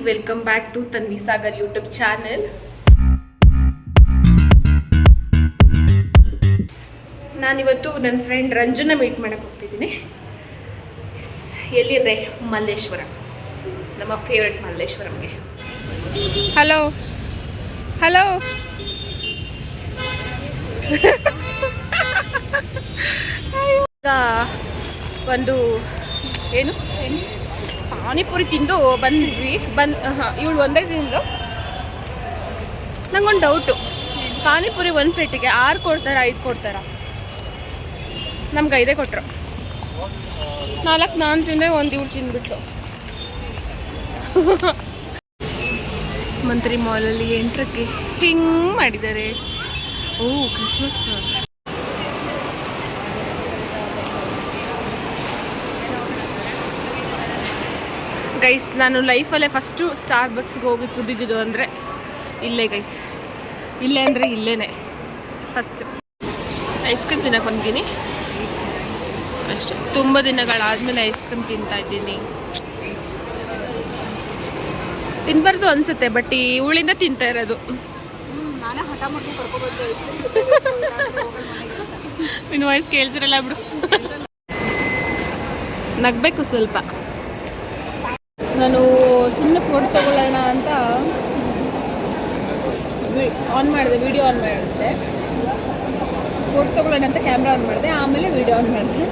Welcome back to Tanvi Sagar YouTube channel. ನಾನಿವತ್ತು ನನ್ನ friend ರಂಜುನ meet ಮಾಡಕ್ಕೆ ಹೋಗ್ತಿದ್ದೀನಿ. ಎಲ್ಲಿದೆ? ಮಲ್ಲೇಶ್ವರ, ನಮ್ಮ ಫೇವ್ರೆಟ್ ಮಲ್ಲೇಶ್ವರಂಗೆ. ಹಲೋ ಹಲೋ ಒಂದು ಏನು ಪಾನಿಪುರಿ ತಿಂದು ಬಂದಿದ್ವಿ. ಇವಳು ಒಂದೇ ತಿಂದು. ನಂಗೊಂದು ಡೌಟು, ಪಾನಿಪುರಿ ಒಂದು ಪ್ಲೇಟಿಗೆ 6 ಕೊಡ್ತಾರ 5 ಕೊಡ್ತಾರ? ನಮ್ಗೆ 5 ಕೊಟ್ಟರು. 4 ನಾನು ತಿಂದೆ, 1 ಇವಳು ತಿಂದ್ಬಿಟ್ಲು. ಮಂತ್ರಿ ಮಾಲಲ್ಲಿ ಎಂಟ್ರಕ್ಕೆ ಹಿಂಗೆ ಮಾಡಿದ್ದಾರೆ. ಓ ಕ್ರಿಸ್ಮಸ್. ಗೈಸ್, ನಾನು ಲೈಫಲ್ಲೇ ಫಸ್ಟು ಸ್ಟಾರ್ಬಕ್ಸ್ಗೆ ಹೋಗಿ ಕುಡಿದಿದ್ದು ಅಂದರೆ ಇಲ್ಲೇ ಗೈಸ್. ಇಲ್ಲೇ ಅಂದರೆ ಇಲ್ಲೇನೆ ಫಸ್ಟ್. ಐಸ್ ಕ್ರೀಮ್ ತಿನ್ನಕ್ಕೆ ಬಂದಿದ್ದೀನಿ ಅಷ್ಟೇ. ತುಂಬ ದಿನಗಳಾದಮೇಲೆ ಐಸ್ ಕ್ರೀಮ್ ತಿಂತಾ ಇದ್ದೀನಿ. ತಿನ್ಬಾರ್ದು ಅನಿಸುತ್ತೆ, ಬಟ್ ಇವಳಿಂದ ತಿಂತಾ ಇರೋದು. ನಿನ್ನ ವಾಯ್ಸ್ ಕೇಳ್ಸಿರಲ್ಲ ಬಿಡು. ನಗಬೇಕು ಸ್ವಲ್ಪ. ನಾನು ಸುಮ್ಮನೆ ಫೋಟೋ ತೊಗೊಳ್ಳೋಣ ಅಂತ ಆನ್ ಮಾಡಿದೆ, ವಿಡಿಯೋ ಆನ್ ಮಾಡಿದೆ. ಫೋಟೋ ತೊಗೊಳ್ಳೋಣ ಅಂತ ಕ್ಯಾಮ್ರಾ ಆನ್ ಮಾಡಿದೆ, ಆಮೇಲೆ ವಿಡಿಯೋ ಆನ್ ಮಾಡಿದೆ.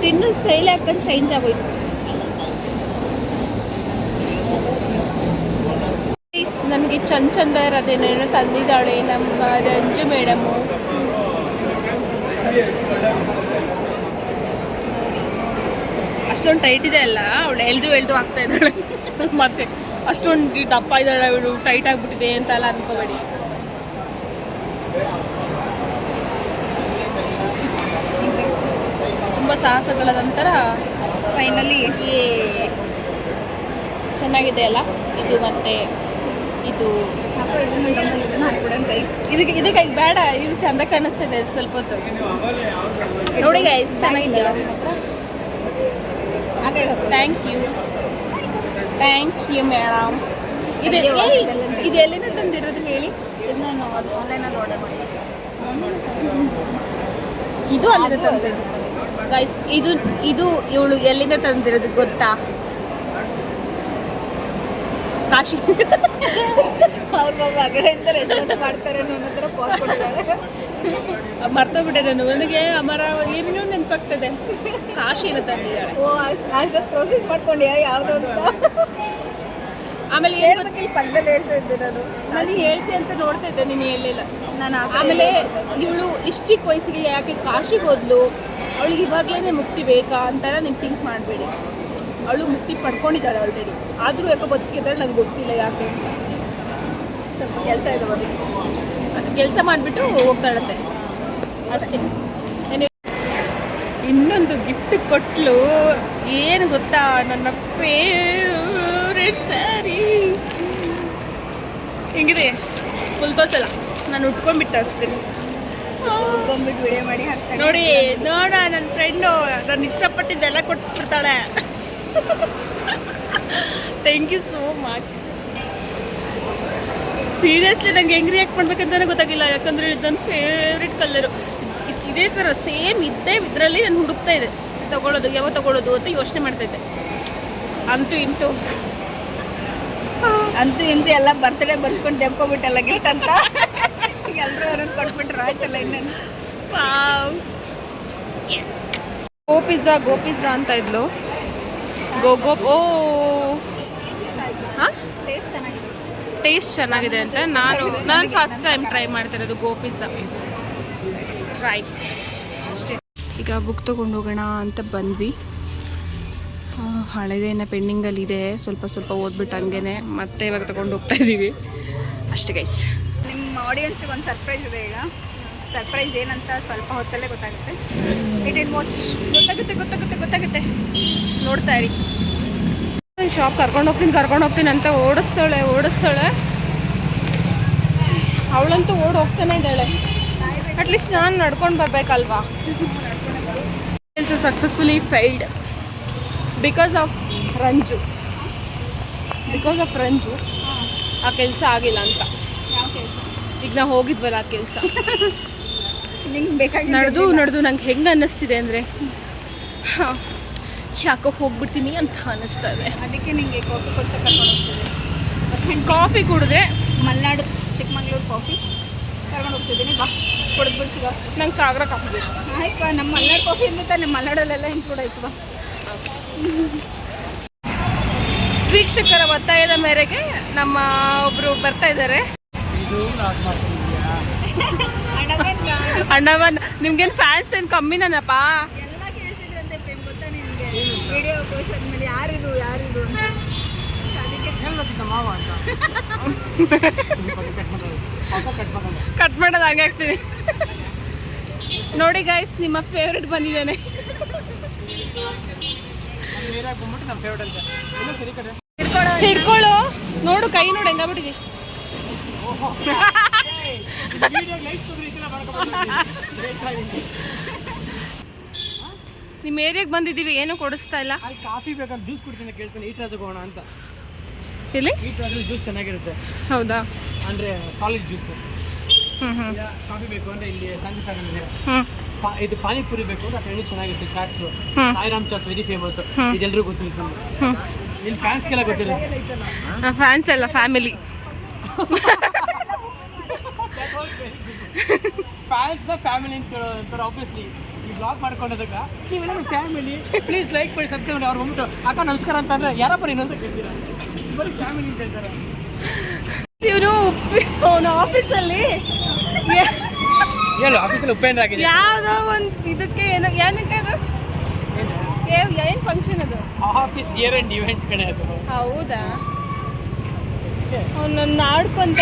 ತಿನ್ನು ಸ್ಟೈಲ್ ಹಾಕೊಂಡು ಚೇಂಜ್ ಆಗೋಯ್ತು. ನನಗೆ ಚಂದ ಇರೋದೇನೇನೋ ತಂದಿದ್ದಾಳೆ ನಮ್ಮ ರಂಜು ಮೇಡಮು. ಅಷ್ಟೊಂದು ಟೈಟ್ ಇದೆ ಅಲ್ಲ, ಅವಳು ಎಲ್ದು ಆಗ್ತಾ ಇದ್ದಾಳೆ. ಮತ್ತೆ ಅಷ್ಟೊಂದು ದಪ್ಪ ಇದ್ದಾಳೆ ಅವಳು, ಟೈಟ್ ಆಗಿಬಿಟ್ಟಿದೆ ಅಂತೆಲ್ಲ ಅನ್ಕೋಬೇಡಿ. ತುಂಬ ಸಾಹಸಗಳ ನಂತರ ಫೈನಲಿ ಚೆನ್ನಾಗಿದೆ ಅಲ್ಲ ಇದು. ಮತ್ತೆ ಇದು ಇದಕ್ಕೆ ಬೇಡ, ಇದು ಚಂದ ಕಾಣಿಸ್ತಿದೆ ಸ್ವಲ್ಪ ಹೊತ್ತು ನೋಡಿ ಗೈಸ್. ಚೆನ್ನಾಗಿದೆ. Thank you madam. ಇದು ಎಲ್ಲಿಂದ ತಂದಿರೋದು ಹೇಳಿ? ನಾನು ಆನ್ಲೈನಲ್ಲಿ ಆರ್ಡರ್ ಮಾಡಿದ್ದೆ. ಇದು ಅಲ್ಲಿಂದ ತಂದಿರೋದು ಗೈಸ್. ಇದು ಇವಳು ಎಲ್ಲಿಂದ ತಂದಿರೋದು ಗೊತ್ತಾ? ಕಾಶಿ. ಅವ್ರ ಹೊರಗಡೆಯಿಂದ ರೆಸ್ಪಾನ್ಸ್ ಮಾಡ್ತಾರೆ ನನ್ನ ಹತ್ರ ಪಾಸ್ ಕೊಟ್ಟಿದ್ದಾಳೆ. ಮರ್ತೋಗ್ಬಿಟ್ಟೆ ನಾನು. ನನಗೆ ಅಮರ ಏನೇನೋ ನೆನಪಾಗ್ತದೆ. ಕಾಶಿನ ತಂದಿದ್ದಾಳೆ. ಓ, ಅಷ್ಟೊಂದು ಪ್ರೋಸೆಸ್ ಮಾಡ್ಕೊಂಡ್ಯಾ ಯಾವುದೋ ಅಂತ? ಆಮೇಲೆ ಹೇಳ್ಬೇಕಿಲ್ಲ, ಪಕ್ಕದಲ್ಲಿ ಹೇಳ್ತಾ ಇದ್ದೆ ನಾನು ಹೇಳ್ತಿ ಅಂತ ನೋಡ್ತಾ ಇದ್ದೆ, ನೀನು ಹೇಳಿಲ್ಲ. ನಾನು ಆಮೇಲೆ ಇವಳು ಇಷ್ಟು ಚಿಕ್ಕ ವಯಸ್ಸಿಗೆ ಯಾಕೆ ಕಾಶಿಗೆ ಹೋದ್ಲು, ಅವಳಿಗೆ ಇವಾಗಲೇ ಮುಕ್ತಿ ಬೇಕಾ ಅಂತೆಲ್ಲ ನೀನು ಥಿಂಕ್ ಮಾಡಬೇಡಿ. ಅವಳು ಮುಕ್ತಿ ಪಡ್ಕೊಂಡಿದ್ದಾಳೆ ಆಲ್ರೆಡಿ, ಆದರೂ ಯಾಕೋ ಬದುಕಿದ್ದಾಳೆ. ನಂಗೆ ಗೊತ್ತಿಲ್ಲ ಯಾಕೆ ಅಂತ. ಸ್ವಲ್ಪ ಕೆಲಸ ಇದೆ ಬದುಕಿ, ಅದು ಕೆಲಸ ಮಾಡಿಬಿಟ್ಟು ಹೋಗ್ತಾಳಂತೆ ಅಷ್ಟೇ. ಇನ್ನೊಂದು ಗಿಫ್ಟ್ ಕೊಟ್ಲು. ಏನು ಗೊತ್ತಾ? ನನ್ನ ಫೇವ್ರೆಟ್ ಸ್ಯಾರಿ. ಹೆಂಗಿದೆ? ಫುಲ್ ತೋರ್ಸಲ್ಲ, ನಾನು ಉಟ್ಕೊಂಡ್ಬಿಟ್ಟು ತರಿಸ್ತೀನಿ. ಉಟ್ಕೊಂಡ್ಬಿಟ್ಟು ವಿಡಿಯೋ ಮಾಡಿ ಹಾಕ್ತಾನೆ ನೋಡಿ. ನನ್ನ ಫ್ರೆಂಡು ನಾನು ಇಷ್ಟಪಟ್ಟಿದ್ದೆಲ್ಲ ಕೊಟ್ಟಿಸ್ಬಿಡ್ತಾಳೆ. Thank you so much. Seriously ನಂಗೆ ಹೆಂಗೆ ರಿಯಾಕ್ಟ್ ಮಾಡ್ಬೇಕಂತಾನೆ ಗೊತ್ತಾಗಿಲ್ಲ. ಯಾಕಂದರೆ ಇದು ನನ್ನ ಫೇವ್ರೆಟ್ ಕಲರು. ಇದೇ ಥರ ಸೇಮ್ ಇದ್ದೇ ಇದರಲ್ಲಿ ನಾನು ಹುಡುಕ್ತಾ ಇದೆ ಯಾವಾಗ ತೊಗೊಳ್ಳೋದು ಅಂತ ಯೋಚನೆ ಮಾಡ್ತಾಯಿದ್ದೆ. ಅಂತೂ ಇಂತೂ ಎಲ್ಲ ಬರ್ತಡೇ ಬರ್ಸ್ಕೊಂಡು ಜಪ್ಕೊಬಿಟ್ಟಲ್ಲ ಗಿಫ್ಟ್ ಅಂತ. ಎಲ್ಲರೂ ಅವ್ರನ್ನ ಕೊಟ್ಬಿಟ್ರೆ ಆಯ್ತಲ್ಲ ಇನ್ನೇನು. ಎಸ್. ಗೋ ಪಿಜ್ಜಾ ಅಂತ ಇದ್ಲು. ಓ ಹಾಂ, ಟೇಸ್ಟ್ ಚೆನ್ನಾಗಿದೆ ಅಂತ ನಾನು ಫಸ್ಟ್ ಟೈಮ್ ಟ್ರೈ ಮಾಡ್ತಿರೋದು ಗೋ ಪಿಜ್ಜಾ. ಟ್ರೈ ಅಷ್ಟೇ. ಈಗ ಬುಕ್ ತೊಗೊಂಡು ಹೋಗೋಣ ಅಂತ ಬಂದ್ವಿ. ಹಳೆದೇನ ಪೆಂಡಿಂಗಲ್ಲಿದೆ, ಸ್ವಲ್ಪ ಓದ್ಬಿಟ್ಟು ಹಂಗೇನೆ ಮತ್ತೆ ಇವಾಗ ತೊಗೊಂಡು ಹೋಗ್ತಾ ಇದ್ದೀವಿ ಅಷ್ಟೇ ಗೈಸ್. ನಿಮ್ಮ ಆಡಿಯನ್ಸಿಗೆ ಒಂದು ಸರ್ಪ್ರೈಸ್ ಇದೆ. ಈಗ ಸರ್ಪ್ರೈಸ್ ಏನಂತ ಸ್ವಲ್ಪ ಹೊತ್ತಲ್ಲೇ ಗೊತ್ತಾಗುತ್ತೆ. ಗೊತ್ತಾಗುತ್ತೆ ನೋಡ್ತಾ ಇರಿ. ಶಾಪ್ ಕರ್ಕೊಂಡು ಹೋಗ್ತೀನಿ ಅಂತ ಓಡಿಸ್ತಾಳೆ. ಅವಳಂತೂ ಹೋಗ್ತಾನೆ ಇದ್ದಾಳೆ. ಅಟ್ಲೀಸ್ಟ್ ನಾನು ನಡ್ಕೊಂಡು ಬರಬೇಕಲ್ವಾ. Successfully failed because of Ranju. Because of friends ಆ ಕೆಲಸ ಆಗಿಲ್ಲ ಅಂತ. ಯಾವ ಕೆಲಸ? ಈಗ ನಾವು ಹೋಗಿದ್ವಲ್ಲ ಆ ಕೆಲಸ ನಿಂಗೆ ಬೇಕಾಗಿ ನಡೆದು ನಂಗೆ ಹೆಂಗೆ ಅನ್ನಿಸ್ತಿದೆ ಅಂದರೆ ಯಾಕೋ ಹೋಗ್ಬಿಡ್ತೀನಿ ಅಂತ ಅನ್ನಿಸ್ತಾ ಇದೆ. ಅದಕ್ಕೆ ನಿಂಗೆ ಕಾಫಿ ಕೊಡ್ತಾ ಕರ್ಕೊಂಡು ಹೋಗ್ತಿದೆ. ಕಾಫಿ ಕುಡಿದ್ರೆ ಮಲೆನಾಡು ಚಿಕ್ಕಮಂಗ್ಳೂರು ಕಾಫಿ ಕರ್ಕೊಂಡು ಹೋಗ್ತಿದ್ದೀನಿ. ಬಾ ಕುಡಿದ್ಬಿಟ್ಟು ಸಿಗೋ. ನಂಗೆ ಸಾಗರ ಕಾಫಿ ಬೇಕು. ಆಯ್ತು ಬಾ, ನಮ್ಮ ಮಲೆನಾಡು ಕಾಫಿ ಅಂದ್ರೆ ತಾನೆ ಮಲೆನಾಡಲ್ಲೆಲ್ಲ ಇನ್ಕ್ಲೂಡ್ ಆಯ್ತು. ಬಾ. ವೀಕ್ಷಕರ ಒತ್ತಾಯದ ಮೇರೆಗೆ ನಮ್ಮ ಒಬ್ಬರು ಬರ್ತಾ ಇದ್ದಾರೆ. ಅಣ್ಣವನ್ ನಿಮ್ಗೇನು ಫ್ಯಾನ್ಸ್ ಏನು ಕಮ್ಮಿನಪ್ಪ? ಎಲ್ಲ ಕೇಳ್ತಿದ್ರಂತೆ ಪ್ರೇಮ್, ಗೊತ್ತಾ ನಿಮಗೆ? ವಿಡಿಯೋ ಪೋಸ್ಟ್ ಆದ್ಮೇಲೆ ಯಾರಿದು ಅಂತ. ಕಟ್ ಮಾಡೋದು ಹಾಗೆ ಆಗ್ತೀವಿ. ನೋಡಿ ಗೈಸ್, ನಿಮ್ಮ ಫೇವ್ರೆಟ್ ಬಂದಿದ್ದಾನೆ. ಹಿಡ್ಕೊಳ್ಳು. ನೋಡು ಕೈ ನೋಡು ಹೆಂಗಾಗ್ಬಿಟ್ಟಿದೆ. ನಿಮ್ಮ ಏರಿಯಾಗೆ ಬಂದಿದ್ದೀವಿ, ಏನು ಕೊಡಿಸ್ತಾ ಇಲ್ಲ. ಕಾಫಿ ಬೇಕಂತ ಜ್ಯೂಸ್ ಕುಡ್ತೀನಿ ಕೇಳ್ತೀನಿ. ಈಟ್ ರಾಜ್ ಹೋಗೋಣ ಅಂತ. ಇಲ್ಲಿ ಈಟ್ ರಾಜ್ ಜ್ಯೂಸ್ ಚೆನ್ನಾಗಿರುತ್ತೆ. ಹೌದಾ? ಅಂದರೆ ಸಾಲಿಡ್ ಜ್ಯೂಸ್. ಕಾಫಿ ಬೇಕು ಅಂದರೆ ಇಲ್ಲಿ ಶಾಂತಿ ಸಾಗರದಲ್ಲಿ ಇದು ಪಾನಿಪುರಿ ಬೇಕು ಅಂದ್ರೆ ಅక్కడ ಚೆನ್ನಾಗಿರುತ್ತೆ. Chats Sairam chats very famous. ಇದೆಲ್ಲರೂ ಗೊತ್ತಿರುತ್ತೆ. ನಿನ್ನ ಫ್ಯಾನ್ಸ್ಗೆಲ್ಲ ಗೊತ್ತಿರುತ್ತೆ. ಫ್ಯಾನ್ಸ್ ಅಲ್ಲ, ಫ್ಯಾಮಿಲಿ. ಫ್ಯಾನ್ಸ್ನ ಫ್ಯಾಮಿಲಿ ಅಂತ ಕೇಳೋದು ಆಬ್ವಿಯಸ್ಲಿ. ಈ ಬ್ಲಾಗ್ ಮಾಡ್ಕೊಂಡೋದಾಗ ನೀವೆಲ್ಲ ಫ್ಯಾಮಿಲಿ ಪ್ಲೀಸ್ ಲೈಕ್ ಮಾಡಿ ಸಬ್ಸ್ಕ್ರೈಬ್ ಮಾಡಿ. ಅವ್ರು ಬಂದ್ಬಿಟ್ಟು ಅಕ್ಕ ನಮಸ್ಕಾರ ಅಂತಂದ್ರೆ ಯಾರಪ್ಪ ನೀನು ಅಂತ ಕೇಳ್ತೀರಾ? ಬರೀ ಫ್ಯಾಮಿಲಿ ಅಂತ ಹೇಳ್ತಾರೆ. ಇವನು ಅವನ ಆಫೀಸಲ್ಲಿ ಹೇಳು, ಆಫೀಸಲ್ಲಿ ಉಪೇಂದ್ರ ಆಗಿದೆ. ಯಾವುದೋ ಒಂದು ಇದಕ್ಕೆ ಏನಕ್ಕೆ ಅದು ಏನು ಫಂಕ್ಷನ್ ಅದು? ಆಫೀಸ್ ಇಯರ್ ಎಂಡ್ ಇವೆಂಟ್ ಕಡೆ ಅದು. ಹೌದಾ? ಅವನನ್ನು ಆಡ್ಕೊಂತ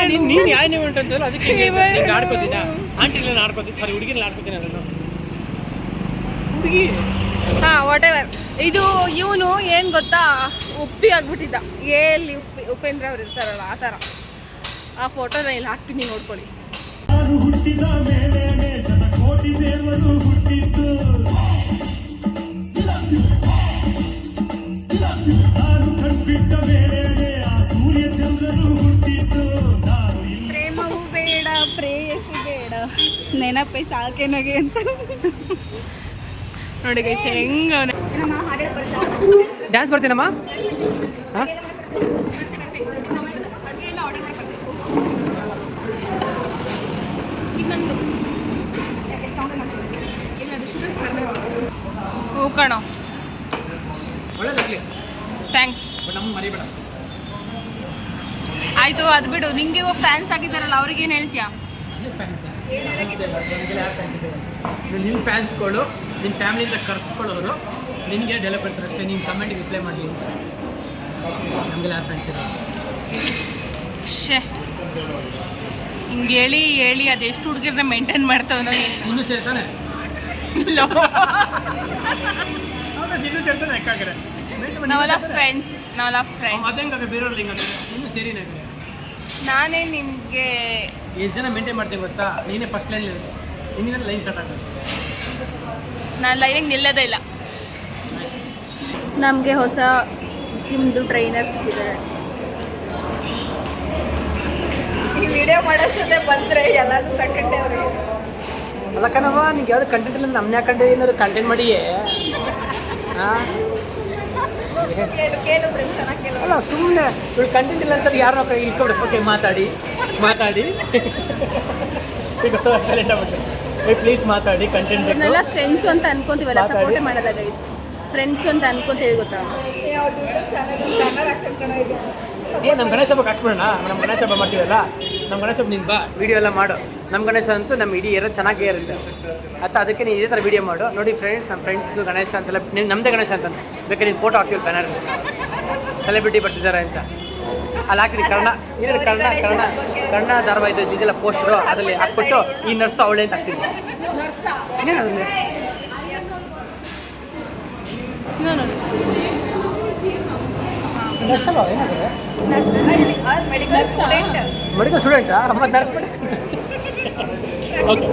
ನೀನು ಯಾವ ಇವೆಂಟ್ ಅಂತಲ್ಲ ಅದಕ್ಕೆ ನಿಂಗೆ ಆಡ್ಕೋತೀನ. ಆಂಟಿನ ಆಡ್ಕೋತೀನಿ, ಸಾರಿ ಹುಡುಗಿನ ಆಡ್ಕೋತೀನಿ. ಅದನ್ನು ಹುಡುಗಿ ವಾಟ್ ಎವರ್. ಇದು ಇವನು ಏನು ಗೊತ್ತಾ, ಉಪ್ಪಿ ಆಗ್ಬಿಟ್ಟಿದ್ದ. ಎಲ್ಲಿ ಉಪೇಂದ್ರ ಅವ್ರು ಇರ್ತಾರಲ್ಲ ಆ ಥರ. ಆ ಫೋಟೋನ ಇಲ್ಲಿ ಹಾಕ್ತೀನಿ, ನೋಡ್ಕೊಳ್ಳಿ. ಹುಟ್ಟಿದ ಮೇಲೆ ಶತಕೋಟಿ ದೇವರು ಹುಟ್ಟಿದ್ದು, ನಾನು ಕಣ್ಬಿಟ್ಟ ಮೇಲೆ ಆ ಸೂರ್ಯ ಚಂದ್ರರು ಹುಟ್ಟಿದ್ದು. ಪ್ರೇಮವು ಬೇಡ, ಪ್ರೇಯಸಿ ಬೇಡ, ನೆನಪೇ ಸಾಕೆ ನಗೆ ಅಂತ. ನೋಡಿ ಗೈಸ್ ಹೆಂಗ ಡ್ಯಾನ್ಸ್ ಬರ್ತೀನಮ್ಮ. ಹೂ ಕಣೋ, ಒಳ್ಳೆದಾಗಲಿ. ಥ್ಯಾಂಕ್ಸ್. ನಮ್ಮ ಮರಿಬೇಡ. ಆಯಿತು, ಅದು ಬಿಡು. ನಿಂಗೆ ಇವಾಗ ಫ್ಯಾನ್ಸ್ ಆಗಿದ್ದಾರಲ್ಲ, ಅವ್ರಿಗೇನು ಹೇಳ್ತೀಯಾ? ನಿನ್ನ ಫ್ಯಾನ್ಸ್ಗಳು ನಿನ್ನ ಫ್ಯಾಮಿಲಿಯಿಂದ ಕರ್ಸ್ಕೊಳ್ಳೋರು ನಿನಗೆ ಡೆವಲಪ್ ಇರ್ತಾರೆ ಅಷ್ಟೇ. ನೀನು ಕಮೆಂಟಿಗೆ ರಿಪ್ಲೈ ಮಾಡಲಿ ಅಂತ. ನಮಗೆಲ್ಲ ಯಾರು ಫ್ಯಾನ್ಸ್ ಇದೆ? ಶೇ, ಹಿಂಗೆ ಹೇಳಿ ಅದೆಷ್ಟು ಹುಡುಗಿರನ್ನ ಮೇಂಟೈನ್ ಮಾಡ್ತಾವೆ ನಾವು. ಇನ್ನೂ ಸೇರ್ತಾನೆ ಇನ್ನೂ ಸೇರ್ತಾನೆ ಯಾಕಾಗ್ರೆ ನಾವೆಲ್ಲ ಫ್ರೆಂಡ್ಸ್. ಅದಂಗ ಬೇರೆಯವ್ರದ್ದು ಹಿಂಗೆ ಇನ್ನೂ ಸೇರಿನ ಕಡೆ. ನಾನೇ ನಿನಗೆ ಎಷ್ಟು ಜನ ಮೇಂಟೈನ್ ಮಾಡ್ತೀನಿ ಗೊತ್ತಾ? ನೀನೇ ಫಸ್ಟ್ ಲೈನ್ ನಿನ್ನಿಂದ ಲೈನ್ ಸ್ಟಾರ್ಟ್ ಆಗ್ತದೆ. ನಾನು ಲೈನಿಗೆ ನಿಲ್ಲೋದೇ ಇಲ್ಲ. ನಮಗೆ ಹೊಸ ಜಿಮ್ದು ಟ್ರೈನರ್ ಸಿಕ್ಕಿದ್ದಾರೆ. ಈ ವಿಡಿಯೋ ಮಾಡೋಷ್ಟೇ ಬಂದರೆ ಎಲ್ಲದೂ ಕಂಟೆಂಟ್ ಅವ್ರಿಗೆ. ಅಲ್ಲ ಕಣವ, ನಿಂಗೆ ಯಾವ್ದು ಕಂಟೆಂಟ್ ಇಲ್ಲ. ನಮ್ಮನ್ನ ಯಾಕಂಡೆ ಏನಾದ್ರು ಕಂಟೆಂಟ್ ಮಾಡಿಯೇ? ಹಾಂ, ಕೇಳು ಪ್ರೇಮ್, ಚೆನ್ನಾಗಿ ಕೇಳು. ಅಲ್ಲ ಸುಮ್ಮನೆ ಇವಳು ಕಂಟೆಂಟ್ ಇಲ್ಲ ಅಂತ ಯಾರೋ ಇಟ್ಕೊಬಿಡು. ಓಕೆ, ಮಾತಾಡಿ ಪ್ಲೀಸ್ ಮಾತಾಡಿ. ಕಂಟೆಂಟ್ ಇವ್ರನ್ನೆಲ್ಲ ಫ್ರೆಂಡ್ಸು ಅಂತ ಅನ್ಕೊಂತೀವಲ್ಲ, ಸಪೋರ್ಟೇ ಮಾಡಲ್ಲ ಗೈಸ್. ಫ್ರೆಂಡ್ಸು ಅಂತ ಅನ್ಕೊಂತೀವಿ ಗೊತ್ತಾ? ಅವ್ರ ಯೂಟ್ಯೂಬ್ ಚಾನಲ್ ಬ್ಯಾನರ್ ಹಾಕ್ಸೋಣ ಕಣ ಈಗ. ನಮ್ಮ ಗಣೇಶ ಹಬ್ಬಕ್ಕೆ ಹಾಕ್ಸ್ಬಿಡೋಣ. ನಮ್ಮ ಗಣೇಶ ಹಬ್ಬ ಮಾಡ್ತೀವಲ್ಲ, ನಮ್ಮ ಗಣೇಶ ಹಬ್ಬ ನೀನು ಬಾ ವೀಡಿಯೋ ಎಲ್ಲ ಮಾಡು. ನಮ್ಮ ಗಣೇಶ ಅಂತೂ ನಮ್ಮ ಇಡೀ ಇರೋ ಚೆನ್ನಾಗೇ ಇರುತ್ತೆ ಅಂತ. ಅದಕ್ಕೆ ನೀನು ಇದೇ ಥರ ವೀಡಿಯೋ ಮಾಡು. ನೋಡಿ ಫ್ರೆಂಡ್ಸ್, ನಮ್ಮ ಫ್ರೆಂಡ್ಸ್ದು ಗಣೇಶ ಅಂತೆಲ್ಲ ನೀವು ನಮ್ಮದೇ ಗಣೇಶ ಅಂತ ಬೇಕಾದ್ರೆ ನೀನು ಫೋಟೋ ಹಾಕ್ತೀವಿ ಬ್ಯಾನರ್. ಸೆಲೆಬ್ರಿಟಿ ಬರ್ತಿದ್ದಾರೆ ಅಂತ ಅಲ್ಲಿ ಹಾಕಿರಿ. ಕರ್ಣ ಧಾರಾವಾಹಿದು ಇದೆಲ್ಲ ಪೋಸ್ಟರು ಅದರಲ್ಲಿ ಹಾಕ್ಬಿಟ್ಟು ಈ ನರ್ಸು ಅವಳೆ ಅಂತ ಹಾಕ್ತೀನಿ. ಇನ್ನೇನು ಮೆಡಿಕಲ್ ಸ್ಟೂಡೆಂಟ್. ಮೆಡಿಕಲ್ ಸ್ಟೂಡೆಂಟಾ? ಓಕೆ,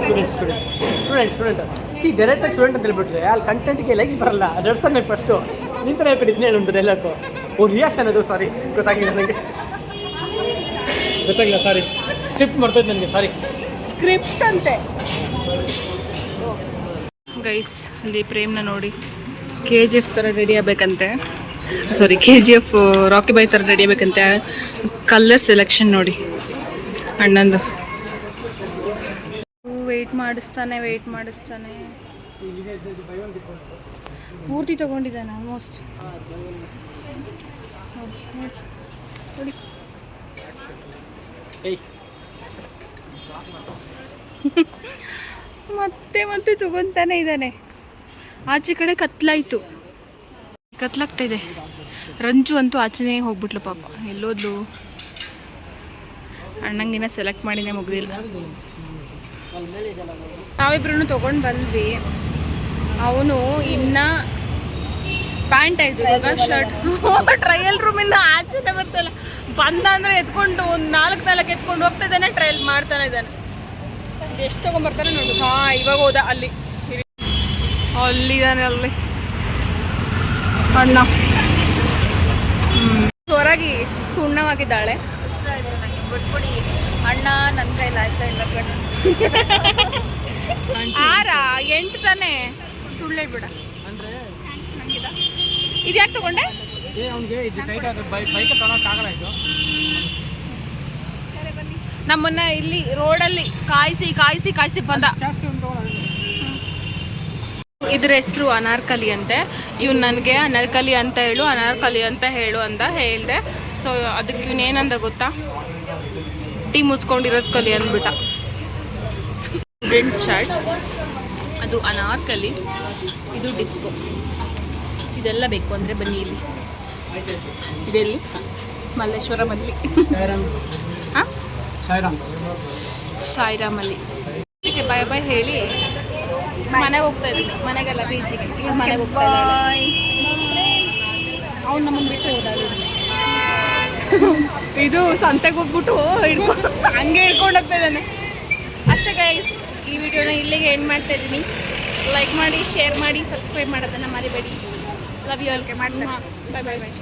ಸ್ಟೂಡೆಂಟ್ ಸಿ ಡೈರೆಕ್ಟಾಗಿ ಸ್ಟೂಡೆಂಟ್ ಅಂತ ಹೇಳ್ಬಿಟ್ರೆ ಅಲ್ಲಿ ಕಂಟೆಂಟ್ಗೆ ಲೈಕ್ಸ್ ಬರಲ್ಲ. ಅದು ಫಸ್ಟು ನಿಂತರ ಹೇಳ್ಬಿಟ್ಟಿದ್ದೀನಿ ಹೇಳುಂಟು ಎಲ್ಲಕ್ಕೂ. ಓ ರಿಯಾಕ್ಷನ್ ಅದು ಸಾರಿ ಗೊತ್ತಾಗಿಲ್ಲ ನನಗೆ ಗೊತ್ತಾಗಿಲ್ಲ ಸಾರಿ ಸ್ಕ್ರಿಪ್ಟ್ ಮರ್ತೋಯ್ತು ನನಗೆ ಸಾರಿ ಸ್ಕ್ರಿಪ್ಟ್ ಅಂತೆ. ಗೈಸ್ ಅಲ್ಲಿ ಪ್ರೇಮ್ನ ನೋಡಿ KGF ಥರ ರೆಡಿ ಆಗಬೇಕಂತೆ, ಸಾರಿ KGF ರಾಕಿ ಬಾಯ್ ಥರ ರೆಡಿ ಆಗಬೇಕಂತೆ. ಕಲರ್ ಸೆಲೆಕ್ಷನ್ ನೋಡಿ ಅಣ್ಣಂದು. ವೆಯ್ಟ್ ಮಾಡಿಸ್ತಾನೆ ಪೂರ್ತಿ ತೊಗೊಂಡಿದ್ದಾನೆ ಆಲ್ಮೋಸ್ಟ್. ನೋಡಿ ಮತ್ತೆ ತಗೊಂತಾನೆ ಇದ್ದಾನೆ. ಆಚೆ ಕಡೆ ಕತ್ಲಾಗ್ತಾ ಇದೆ. ರಂಜು ಅಂತೂ ಆಚೆನೇ ಹೋಗ್ಬಿಟ್ಲು ಪಾಪ, ಎಲ್ಲೋದ್ಲು. ಅಣ್ಣಂಗಿನ ಸೆಲೆಕ್ಟ್ ಮಾಡಿನೇ ಮುಗ್ದಿಲ್ಲ. ನಾವಿಬ್ರು ತೊಗೊಂಡು ಬಂದ್ವಿ. ಅವನು ಇನ್ನು ಪ್ಯಾಂಟ್ ಆಯಿತು, ಇವಾಗ ಶರ್ಟ್. ಟ್ರಯಲ್ ರೂಮಿಂದ ಆಚೆನೇ ಬರ್ತಾಯಿಲ್ಲ. ಬಂದ ಅಂದರೆ ಎತ್ಕೊಂಡು ಒಂದು 4 ಎತ್ಕೊಂಡು ಹೋಗ್ತಾ ಇದ್ದಾನೆ, ಟ್ರಯಲ್ ಮಾಡ್ತಾನೆ ಇದ್ದಾನೆ. ಎಷ್ಟು ತೊಗೊಂಬರ್ತಾನೆ ನೋಡು. ಹಾಂ ಇವಾಗ ಹೋದ ಅಲ್ಲಿದ್ದಾನೆ ಅಲ್ಲಿ ಅಣ್ಣ. ಹೊರಗೆ ಸುಣ್ಣವಾಗಿದ್ದಾಳೆ. ಬಿಟ್ಬಿಡಿ ಅಣ್ಣ, ನನ್ನ ಕೈಲಿ ಆಯ್ತಾ ಇಲ್ಲ ಕಣ್ಣು. 8 ತಾನೆ, ಸುಳ್ಳು ಹೇಳ್ಬಿಡ. ಥ್ಯಾಂಕ್ಸ್ ನಂಗಿದ. ಇದು ಯಾಕೆ ತಗೊಂಡೆ? ನಮ್ಮನ್ನ ಇಲ್ಲಿ ರೋಡಲ್ಲಿ ಕಾಯಿಸಿ ಬಂದ. ಇದ್ರ ಹೆಸರು ಅನಾರ್ಕಲಿ ಅಂತೆ. ಇವ್ನು ನನಗೆ ಅನಾರ್ಕಲಿ ಅಂತ ಹೇಳು ಅಂತ ಹೇಳಿದೆ. ಸೊ ಅದಕ್ಕೆ ಇವನೇನಂದ ಗೊತ್ತಾ, ಟೀ ಮುಚ್ಕೊಂಡಿರೋದು ಕಲಿ ಅಂದ್ಬಿಟ್ಟ. ಪ್ರಿಂಟ್ ಶರ್ಟ್, ಅದು ಅನಾರ್ಕಲಿ, ಇದು ಡಿಸ್ಕೋ. ಇದೆಲ್ಲ ಬೇಕು ಅಂದರೆ ಬನ್ನಿ ಇಲ್ಲಿ. ಇದೆಲ್ಲಿ ಮಲ್ಲೇಶ್ವರಮಲ್ಲಿ. ಹಾಂ ಸಾಯಿರಾಮಲ್ಲಿ. ಬಾಯ್ ಬಾಯ್ ಹೇಳಿ ಮನೆಗೆ ಹೋಗ್ತಾ ಇದ್ದೀನಿ. ಮನೆಗೆಲ್ಲ ಬೀಚಿಗೆ ಇವಳು ಮನೆಗೆ ಹೋಗ್ತಾ ಇದ್ದಾಳೆ. ಅವ್ನು ನಮ್ಮನ್ನು ಬಿಟ್ಟು ಹೋದಾಳು. ಇದು ಸಂತೆಗೆ ಹೋಗ್ಬಿಟ್ಟು ಹಂಗೆ ಹಿಡ್ಕೊಂಡು ಹೋಗ್ತಾ ಇದ್ದಾನೆ. ಅಷ್ಟೇ ಗೈಸ್, ಈ ವಿಡಿಯೋನ ಇಲ್ಲಿಗೆ ಎಂಡ್ ಮಾಡ್ತಾ ಇದ್ದೀನಿ. ಲೈಕ್ ಮಾಡಿ, ಶೇರ್ ಮಾಡಿ, ಸಬ್ಸ್ಕ್ರೈಬ್ ಮಾಡೋದನ್ನು ಮರಿಬೇಡಿ. Love you all. ಮಾಡ್ತೀನಿ. ಬಾಯ್ ಬಾಯ್ ಬಾಯ್.